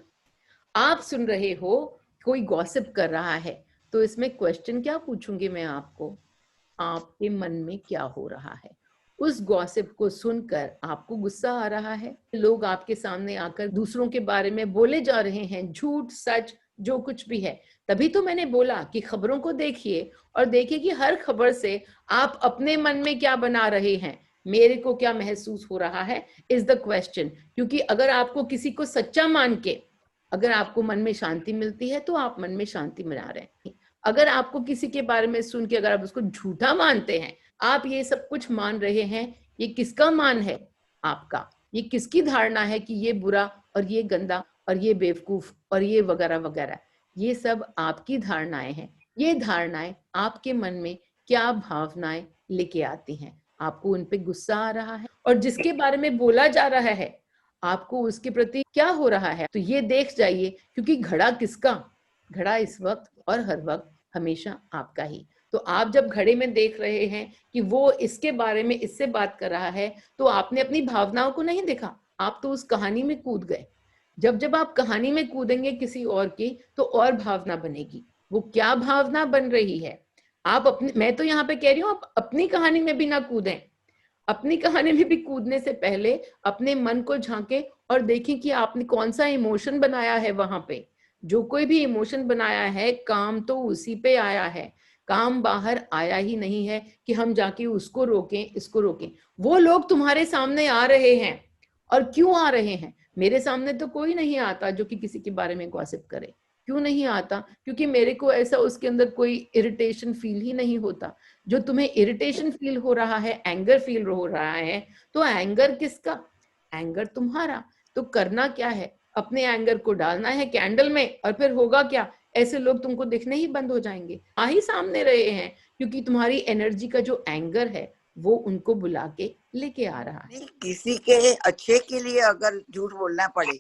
आप सुन रहे हो कोई गॉसिप कर रहा है, तो इसमें क्वेश्चन क्या पूछूंगी मैं आपको? आपके मन में क्या हो रहा है? उस गॉसिप को सुनकर आपको गुस्सा आ रहा है? लोग आपके सामने आकर दूसरों के बारे में बोले जा रहे हैं, झूठ सच जो कुछ भी है। तभी तो मैंने बोला कि खबरों को देखिए और देखिए कि हर खबर से आप अपने मन में क्या बना रहे हैं, मेरे को क्या महसूस हो रहा है, इज द क्वेश्चन। क्योंकि अगर आपको किसी को सच्चा मान के अगर आपको मन में शांति मिलती है तो आप मन में शांति मना रहे हैं। अगर आपको किसी के बारे में सुन के अगर आप उसको झूठा मानते हैं, आप ये सब कुछ मान रहे हैं, ये किसका मान है? आपका। ये किसकी धारणा है कि ये बुरा और ये गंदा और ये बेवकूफ और ये वगैरह वगैरह? ये सब आपकी धारणाएं हैं। ये धारणाएं आपके मन में क्या भावनाएं लेके आती हैं? आपको उन पे गुस्सा आ रहा है, और जिसके बारे में बोला जा रहा है आपको उसके प्रति क्या हो रहा है? तो ये देख जाइए, क्योंकि घड़ा किसका? घड़ा इस वक्त और हर वक्त हमेशा आपका ही। तो आप जब घड़े में देख रहे हैं कि वो इसके बारे में इससे बात कर रहा है, तो आपने अपनी भावनाओं को नहीं देखा, आप तो उस कहानी में कूद गए। जब जब आप कहानी में कूदेंगे किसी और की, तो और भावना बनेगी। वो क्या भावना बन रही है? आप अपने, मैं तो यहाँ पे कह रही हूँ आप अपनी कहानी में भी ना कूदें। अपनी कहानी में भी कूदने से पहले अपने मन को झांके और देखें कि आपने कौन सा इमोशन बनाया है वहां पे। जो कोई भी इमोशन बनाया है, काम तो उसी पे आया है, काम बाहर आया ही नहीं है कि हम जाके उसको रोकें इसको रोकें। वो लोग तुम्हारे सामने आ रहे हैं, और क्यों आ रहे हैं? मेरे सामने तो कोई नहीं आता जो कि किसी के बारे में गॉसिप करे। क्यों नहीं आता? क्योंकि मेरे को ऐसा उसके अंदर कोई इरिटेशन फील ही नहीं होता। जो तुम्हें इरिटेशन फील हो रहा है, एंगर फील हो रहा है, तो एंगर किसका? एंगर तुम्हारा। तो करना क्या है? अपने एंगर को डालना है कैंडल में, और फिर होगा क्या? ऐसे लोग तुमको दिखने ही बंद हो जाएंगे, आ ही सामने रहे हैं, क्योंकि तुम्हारी एनर्जी का जो एंगर है वो उनको बुला के लेके आ रहा है। किसी के अच्छे के लिए अगर झूठ बोलना पड़े,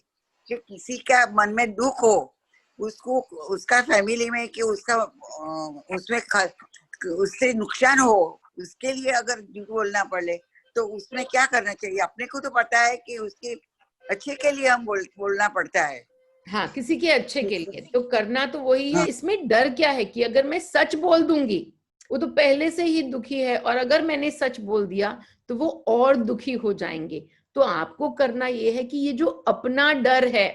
कि किसी का मन में दुख हो, उसको उसका फैमिली में कि उसका उसमें उससे नुकसान हो, उसके लिए अगर झूठ बोलना पड़े तो उसमें क्या करना चाहिए? अपने को तो पता है कि उसके अच्छे के लिए हम बोलना पड़ता है। हाँ, किसी के अच्छे के लिए तो करना तो वही है। इसमें डर क्या है कि अगर मैं सच बोल दूंगी, वो तो पहले से ही दुखी है, और अगर मैंने सच बोल दिया तो वो और दुखी हो जाएंगे। तो आपको करना ये है कि ये जो अपना डर है,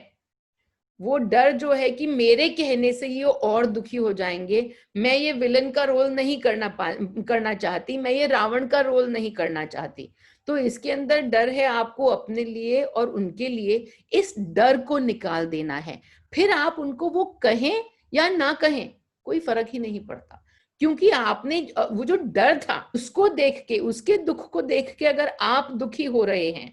वो डर जो है कि मेरे कहने से ये और दुखी हो जाएंगे, मैं ये विलन का रोल नहीं करना चाहती, मैं ये रावण का रोल नहीं करना चाहती। तो इसके अंदर डर है, आपको अपने लिए और उनके लिए इस डर को निकाल देना है। फिर आप उनको वो कहें या ना कहें, कोई फर्क ही नहीं पड़ता, क्योंकि आपने वो जो डर था उसको देख के, उसके दुख को देख के अगर आप दुखी हो रहे हैं,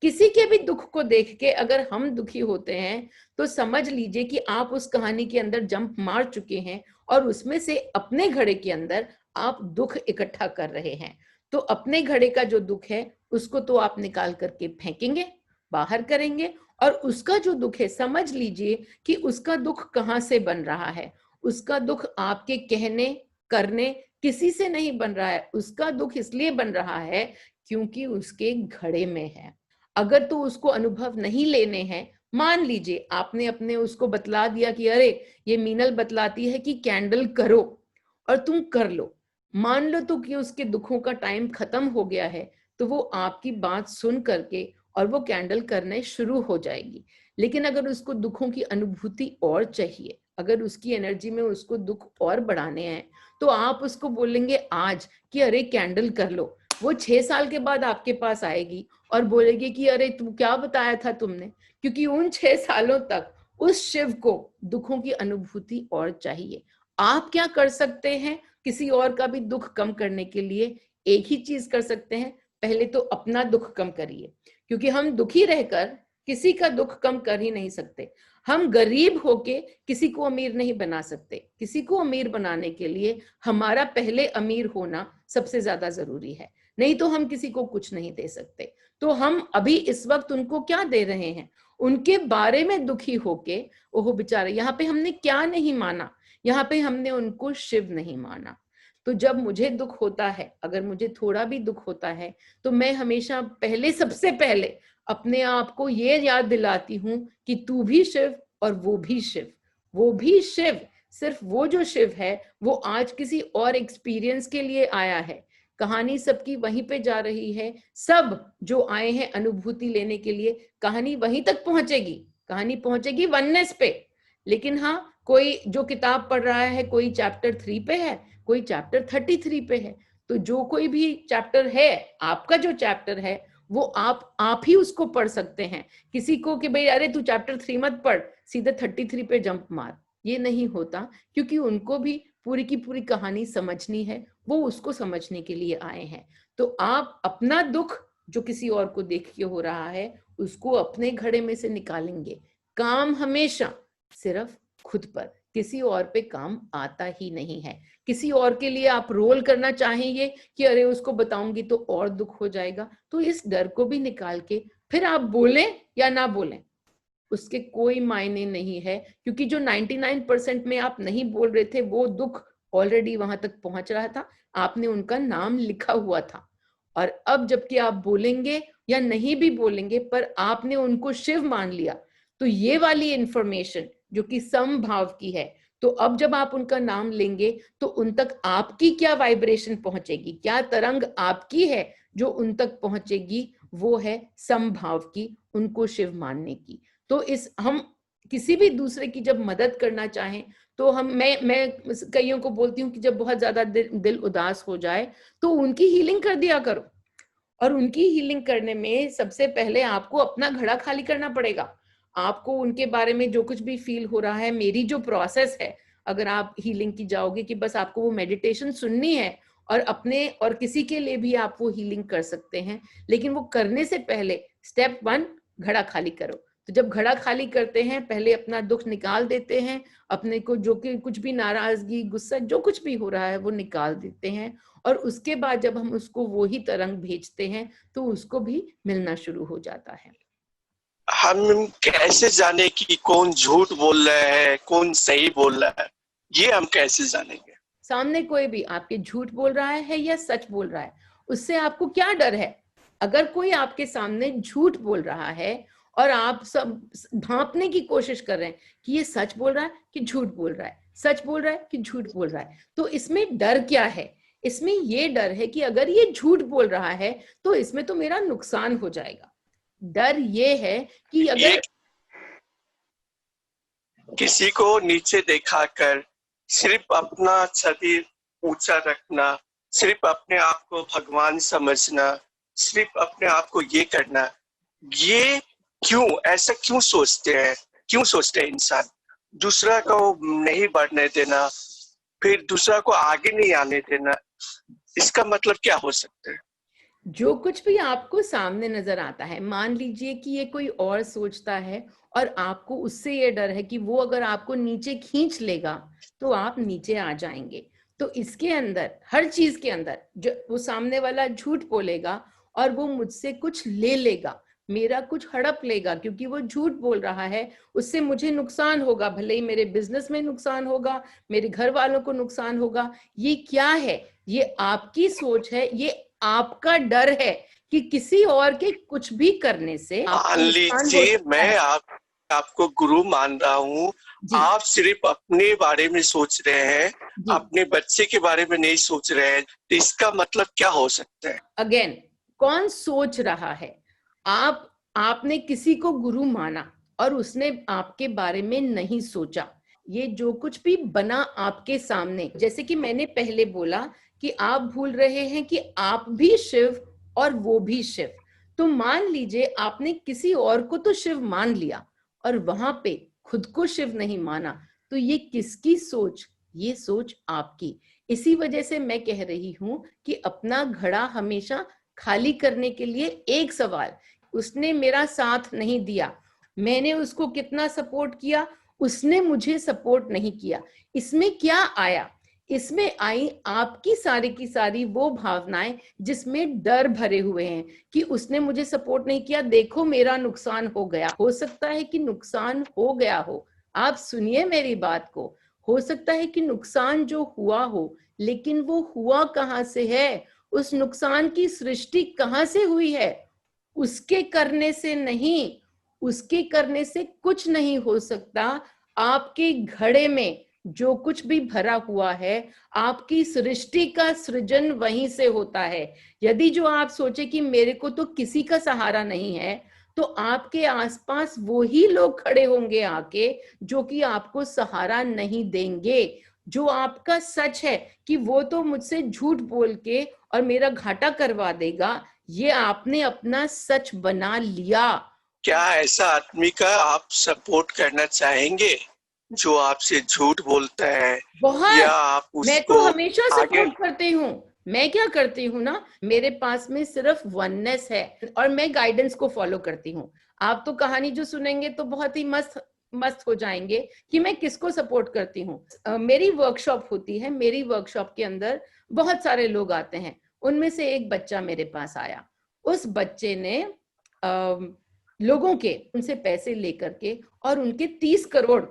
किसी के भी दुख को देख के अगर हम दुखी होते हैं, तो समझ लीजिए कि आप उस कहानी के अंदर जंप मार चुके हैं और उसमें से अपने घड़े के अंदर आप दुख इकट्ठा कर रहे हैं। तो अपने घड़े का जो दुख है उसको तो आप निकाल करके फेंकेंगे, बाहर करेंगे, और उसका जो दुख है समझ लीजिए कि उसका दुख कहाँ से बन रहा है। उसका दुख आपके कहने करने किसी से नहीं बन रहा है, उसका दुख इसलिए बन रहा है क्योंकि उसके घड़े में है। अगर तो उसको अनुभव नहीं लेने हैं, मान लीजिए आपने अपने उसको बतला दिया कि अरे ये मीनल बतलाती है कि कैंडल करो, और तुम कर लो, मान लो तो कि उसके दुखों का टाइम खत्म हो गया है, तो वो आपकी बात सुन करके और वो कैंडल करने शुरू हो जाएगी। लेकिन अगर उसको दुखों की अनुभूति और चाहिए, अगर उसकी एनर्जी में उसको दुख और बढ़ाने हैं, तो आप उसको बोलेंगे आज कि अरे कैंडल कर लो, वो 6 साल के बाद आपके पास आएगी और बोलेगी कि अरे तू क्या बताया था तुमने, क्योंकि उन 6 सालों तक उस शिव को दुखों की अनुभूति और चाहिए। आप क्या कर सकते हैं किसी और का भी दुख कम करने के लिए? एक ही चीज कर सकते हैं, पहले तो अपना दुख कम करिए, क्योंकि हम दुखी रहकर किसी का दुख कम कर ही नहीं सकते। हम गरीब होके किसी को अमीर नहीं बना सकते। किसी को अमीर बनाने के लिए हमारा पहले अमीर होना सबसे ज्यादा जरूरी है, नहीं तो हम किसी को कुछ नहीं दे सकते। तो हम अभी इस वक्त उनको क्या दे रहे हैं? उनके बारे में दुखी होके, ओहो बेचारे, यहाँ पे हमने क्या नहीं माना, यहाँ पे हमने उनको शिव नहीं माना। तो जब मुझे दुख होता है, अगर मुझे थोड़ा भी दुख होता है, तो मैं हमेशा पहले, सबसे पहले अपने आप को ये याद दिलाती हूँ कि तू भी शिव और वो भी शिव, वो भी शिव। सिर्फ वो जो शिव है वो आज किसी और एक्सपीरियंस के लिए आया है। कहानी सबकी वहीं पे जा रही है। सब जो आए हैं अनुभूति लेने के लिए, कहानी वहीं तक पहुंचेगी, कहानी पहुंचेगी वननेस पे। लेकिन हाँ, कोई जो किताब पढ़ रहा है, कोई चैप्टर 3 पे है, कोई चैप्टर 33 पे है, तो जो कोई भी चैप्टर है, आपका जो चैप्टर है वो आप ही उसको पढ़ सकते हैं। किसी को कि भाई अरे तू चैप्टर 3 मत पढ़, सीधे 33 पे जंप मार, ये नहीं होता, क्योंकि उनको भी पूरी की पूरी कहानी समझनी है, वो उसको समझने के लिए आए हैं। तो आप अपना दुख जो किसी और को देख के हो रहा है, उसको अपने घड़े में से निकालेंगे। काम हमेशा सिर्फ खुद पर, किसी और पे काम आता ही नहीं है। किसी और के लिए आप रोल करना चाहेंगे कि अरे उसको बताऊंगी तो और दुख हो जाएगा, तो इस डर को भी निकाल के फिर आप बोलें या ना बोलें, उसके कोई मायने नहीं है, क्योंकि जो 99% में आप नहीं बोल रहे थे, वो दुख ऑलरेडी वहां तक पहुंच रहा था, आपने उनका नाम लिखा हुआ था। और अब जबकि आप बोलेंगे या नहीं भी बोलेंगे, पर आपने उनको शिव मान लिया, तो ये वाली इंफॉर्मेशन जो कि समभाव की है, तो अब जब आप उनका नाम लेंगे तो उन तक आपकी क्या वाइब्रेशन पहुंचेगी, क्या तरंग आपकी है जो उन तक पहुंचेगी? वो है समभाव की, उनको शिव मानने की। तो इस हम किसी भी दूसरे की जब मदद करना चाहें, तो मैं कईयों को बोलती हूँ कि जब बहुत ज्यादा दिल उदास हो जाए तो उनकी हीलिंग कर दिया करो। और उनकी हीलिंग करने में सबसे पहले आपको अपना घड़ा खाली करना पड़ेगा। आपको उनके बारे में जो कुछ भी फील हो रहा है, मेरी जो प्रोसेस है, अगर आप हीलिंग की जाओगे कि बस आपको वो मेडिटेशन सुननी है, और अपने और किसी के लिए भी आप वो हीलिंग कर सकते हैं, लेकिन वो करने से पहले स्टेप 1, घड़ा खाली करो। तो जब घड़ा खाली करते हैं, पहले अपना दुख निकाल देते हैं, अपने को जो कि कुछ भी नाराजगी, गुस्सा, जो कुछ भी हो रहा है वो निकाल देते हैं, और उसके बाद जब हम उसको वो ही तरंग भेजते हैं तो उसको भी मिलना शुरू हो जाता है। हम कैसे जाने कि कौन झूठ बोल रहा है, कौन सही बोल रहा है? ये हम कैसे जानेंगे? सामने कोई भी आपके झूठ बोल रहा है या सच बोल रहा है, उससे आपको क्या डर है? अगर कोई आपके सामने झूठ बोल रहा है और आप सब भांपने की कोशिश कर रहे हैं कि ये सच बोल रहा है कि झूठ बोल रहा है, सच बोल रहा है कि झूठ बोल रहा है, तो इसमें डर क्या है? इसमें ये डर है कि अगर ये झूठ बोल रहा है तो इसमें तो मेरा नुकसान हो जाएगा। डर ये है कि अगर किसी को नीचे दिखाकर सिर्फ अपना शरीर ऊंचा रखना, सिर्फ अपने आप को भगवान समझना, सिर्फ अपने आप को ये करना, ये क्यों ऐसा क्यों सोचते हैं? क्यों सोचते हैं इंसान? दूसरा को नहीं बढ़ने देना, फिर दूसरा को आगे नहीं आने देना, इसका मतलब क्या हो सकता है? जो कुछ भी आपको सामने नजर आता है, मान लीजिए कि ये कोई और सोचता है और आपको उससे ये डर है कि वो अगर आपको नीचे खींच लेगा तो आप नीचे आ जाएंगे। तो इसके अंदर, हर चीज के अंदर, जो वो सामने वाला झूठ बोलेगा और वो मुझसे कुछ ले लेगा, मेरा कुछ हड़प लेगा, क्योंकि वो झूठ बोल रहा है, उससे मुझे नुकसान होगा, भले ही मेरे बिजनेस में नुकसान होगा, मेरे घर वालों को नुकसान होगा। ये क्या है? ये आपकी सोच है, ये आपका डर है कि किसी और के कुछ भी करने से मान लीजिए मैं आपको गुरु मान रहा हूँ, आप सिर्फ अपने बारे में सोच रहे हैं, अपने बच्चे के बारे में नहीं सोच रहे हैं, तो इसका मतलब क्या हो सकता है? अगेन, कौन सोच रहा है? आपने किसी को गुरु माना और उसने आपके बारे में नहीं सोचा। ये जो कुछ भी बना आपके सामने, जैसे कि मैंने पहले बोला कि आप भूल रहे हैं कि आप भी शिव और वो भी शिव। तो मान लीजिए आपने किसी और को तो शिव मान लिया और वहां पे खुद को शिव नहीं माना, तो ये किसकी सोच? ये सोच आपकी। इसी वजह से मैं कह रही हूं कि अपना घड़ा हमेशा खाली करने के लिए एक सवाल, उसने मेरा साथ नहीं दिया, मैंने उसको कितना सपोर्ट किया, उसने मुझे सपोर्ट नहीं किया, इसमें क्या आया? इसमें आई आपकी सारी की सारी वो भावनाएं जिसमें डर भरे हुए हैं कि उसने मुझे सपोर्ट नहीं किया, देखो मेरा नुकसान हो गया। हो सकता है कि नुकसान हो गया हो, आप सुनिए मेरी बात को, हो सकता है कि नुकसान जो हुआ हो, लेकिन वो हुआ कहां से है? उस नुकसान की सृष्टि कहां से हुई है? उसके करने से नहीं, उसके करने से कुछ नहीं हो सकता। आपके घड़े में जो कुछ भी भरा हुआ है, आपकी सृष्टि का सृजन वहीं से होता है। यदि जो आप सोचे कि मेरे को तो किसी का सहारा नहीं है, तो आपके आसपास वो ही लोग खड़े होंगे आके जो कि आपको सहारा नहीं देंगे। जो आपका सच है कि वो तो मुझसे झूठ बोल के और मेरा घाटा करवा देगा, ये आपने अपना सच बना लिया। क्या ऐसा आदमी का आप सपोर्ट करना चाहेंगे जो आपसे झूठ बोलता है? बहुत, या आप मैं तो उसको हमेशा आगे? सपोर्ट करती हूँ। मैं क्या करती हूँ ना, मेरे पास में सिर्फ वननेस है और मैं गाइडेंस को फॉलो करती हूँ। आप तो कहानी जो सुनेंगे तो बहुत ही मस्त मस्त हो जाएंगे कि मैं किसको सपोर्ट करती हूँ। मेरी वर्कशॉप होती है, मेरी वर्कशॉप के अंदर बहुत सारे लोग आते हैं। उनमें से एक बच्चा मेरे पास आया। उस बच्चे ने लोगों के उनसे पैसे लेकर के और उनके 30 करोड़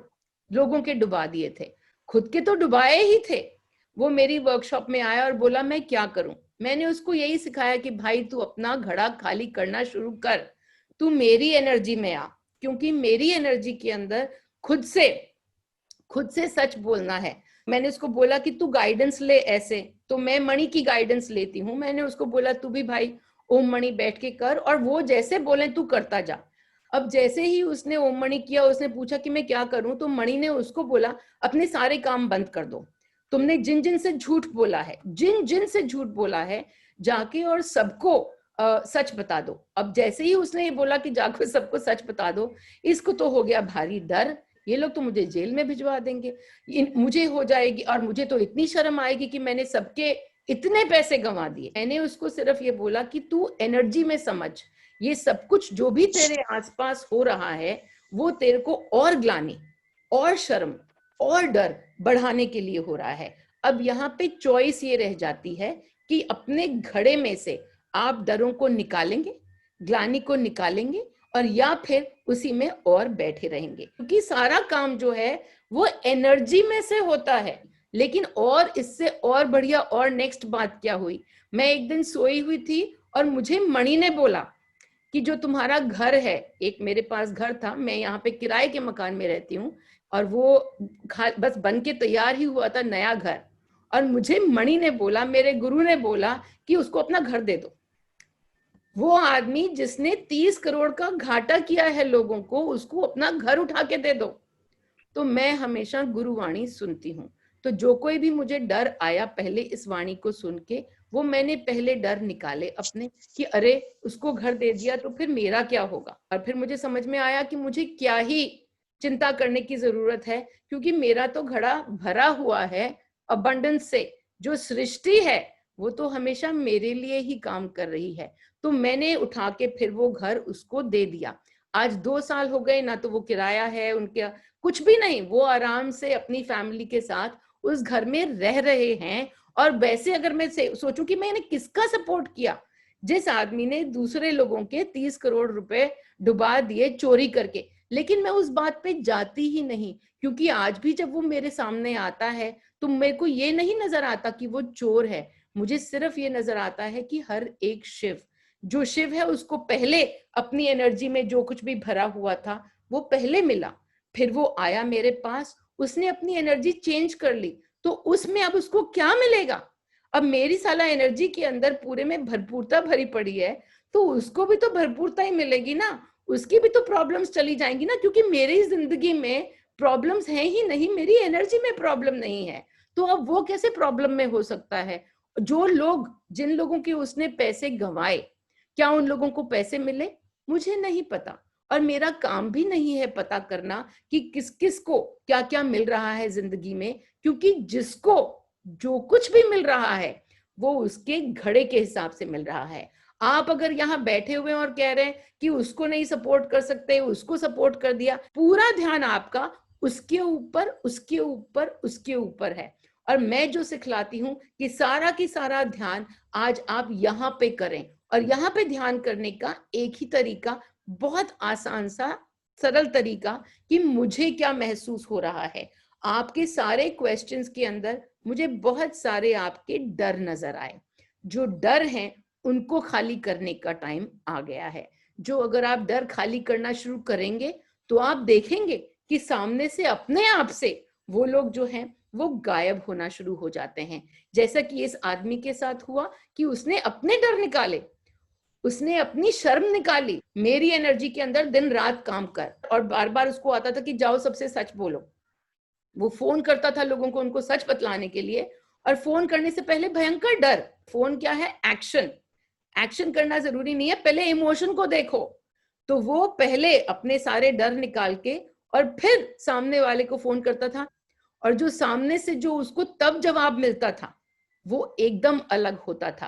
लोगों के डुबा दिए थे, खुद के तो डुबाए ही थे। वो मेरी वर्कशॉप में आया और बोला मैं क्या करूं? मैंने उसको यही सिखाया कि भाई तू अपना घड़ा खाली करना शुरू कर, तू मेरी एनर्जी में आ, क्योंकि मेरी एनर्जी के अंदर खुद से सच बोलना है। मैंने उसको बोला कि तू गाइडेंस ले ऐसे, तो मैं मणि की गाइडेंस लेती हूँ। मैंने उसको बोला तू भी भाई ओम मणि बैठ के कर और वो जैसे बोले तू करता जा। अब जैसे ही उसने ओम मणि किया, उसने पूछा कि मैं क्या करूं, तो मणि ने उसको बोला अपने सारे काम बंद कर दो, तुमने जिन जिन से झूठ बोला है, जिन जिन से झूठ बोला है, जाके और सबको सच बता दो। अब जैसे ही उसने ये बोला कि जाकर सबको सच बता दो, इसको तो हो गया भारी डर, ये लोग तो मुझे जेल में भिजवा देंगे, मुझे हो जाएगी और मुझे तो इतनी शर्म आएगी कि मैंने सबके इतने पैसे गंवा दिए। मैंने उसको सिर्फ ये बोला कि तू एनर्जी में समझ, ये सब कुछ जो भी तेरे आसपास हो रहा है वो तेरे को और ग्लानि और शर्म और डर बढ़ाने के लिए हो रहा है। अब यहाँ पे चॉइस ये रह जाती है कि अपने घड़े में से आप डरों को निकालेंगे, ग्लानि को निकालेंगे, और या फिर उसी में और बैठे रहेंगे, क्योंकि सारा काम जो है वो एनर्जी में से होता है। लेकिन और इससे और बढ़िया और नेक्स्ट बात क्या हुई, मैं एक दिन सोई हुई थी और मुझे मणि ने बोला कि जो तुम्हारा घर है, एक मेरे पास घर था, मैं यहाँ पे किराए के मकान में रहती हूँ और वो बस बन के तैयार ही हुआ था नया घर, और मुझे मणि ने बोला, मेरे गुरु ने बोला कि उसको अपना घर दे दो। वो आदमी जिसने 30 करोड़ का घाटा किया है लोगों को, उसको अपना घर उठा के दे दो। तो मैं हमेशा गुरुवाणी सुनती हूँ। तो जो कोई भी मुझे डर आया पहले इस वाणी को सुन के, वो मैंने पहले डर निकाले अपने कि अरे उसको घर दे दिया तो फिर मेरा क्या होगा। और फिर मुझे समझ में आया कि मुझे क्या ही चिंता करने की जरूरत है, क्योंकि मेरा तो घड़ा भरा हुआ है अबंडेंस से। जो सृष्टि है वो तो हमेशा मेरे लिए ही काम कर रही है। तो मैंने उठा के फिर वो घर उसको दे दिया। आज 2 साल हो गए, ना तो वो किराया है उनके, कुछ भी नहीं, वो आराम से अपनी फैमिली के साथ उस घर में रह रहे हैं। और वैसे अगर मैं सोचूं कि मैंने किसका सपोर्ट किया, जिस आदमी ने दूसरे लोगों के 30 करोड़ रुपए डुबा दिए चोरी करके, लेकिन मैं उस बात पे जाती ही नहीं, क्योंकि आज भी जब वो मेरे सामने आता है तो मेरे को ये नहीं नजर आता कि वो चोर है। मुझे सिर्फ ये नजर आता है कि हर एक शिव, जो शिव है उसको पहले अपनी एनर्जी में जो कुछ भी भरा हुआ था वो पहले मिला, फिर वो आया मेरे पास, उसने अपनी एनर्जी चेंज कर ली, तो उसमें अब उसको क्या मिलेगा। अब मेरी साला एनर्जी के अंदर पूरे में भरपूरता भरी पड़ी है, तो उसको भी तो भरपूरता ही मिलेगी ना, उसकी भी तो प्रॉब्लम्स चली जाएंगी ना, क्योंकि मेरी जिंदगी में प्रॉब्लम्स हैं ही नहीं, मेरी एनर्जी में प्रॉब्लम नहीं है। तो अब वो कैसे प्रॉब्लम में हो सकता है। जो लोग, जिन लोगों के उसने पैसे गंवाए, क्या उन लोगों को पैसे मिले, मुझे नहीं पता। और मेरा काम भी नहीं है पता करना कि किस किस को क्या क्या मिल रहा है जिंदगी में, क्योंकि जिसको जो कुछ भी मिल रहा है वो उसके घड़े के हिसाब से मिल रहा है। आप अगर यहाँ बैठे हुए और कह रहे हैं कि उसको नहीं सपोर्ट कर सकते, उसको सपोर्ट कर दिया, पूरा ध्यान आपका उसके ऊपर उसके ऊपर उसके ऊपर है। और मैं जो सिखलाती हूँ कि सारा की सारा ध्यान आज आप यहाँ पे करें। और यहाँ पे ध्यान करने का एक ही तरीका, बहुत आसान सा सरल तरीका, कि मुझे क्या महसूस हो रहा है। आपके सारे क्वेश्चंस के अंदर मुझे बहुत सारे आपके डर नजर आए। जो डर हैं उनको खाली करने का टाइम आ गया है। जो अगर आप डर खाली करना शुरू करेंगे तो आप देखेंगे कि सामने से अपने आप से वो लोग जो हैं वो गायब होना शुरू हो जाते हैं। जैसा कि इस आदमी के साथ हुआ कि उसने अपने डर निकाले, उसने अपनी शर्म निकाली। मेरी एनर्जी के अंदर दिन रात काम कर, और बार बार उसको आता था कि जाओ सबसे सच बोलो। वो फोन करता था लोगों को उनको सच बतलाने के लिए, और फोन करने से पहले भयंकर डर। फोन क्या है, एक्शन। एक्शन करना जरूरी नहीं है, पहले इमोशन को देखो। तो वो पहले अपने सारे डर निकाल के और फिर सामने वाले को फोन करता था, और जो सामने से जो उसको तब जवाब मिलता था वो एकदम अलग होता था।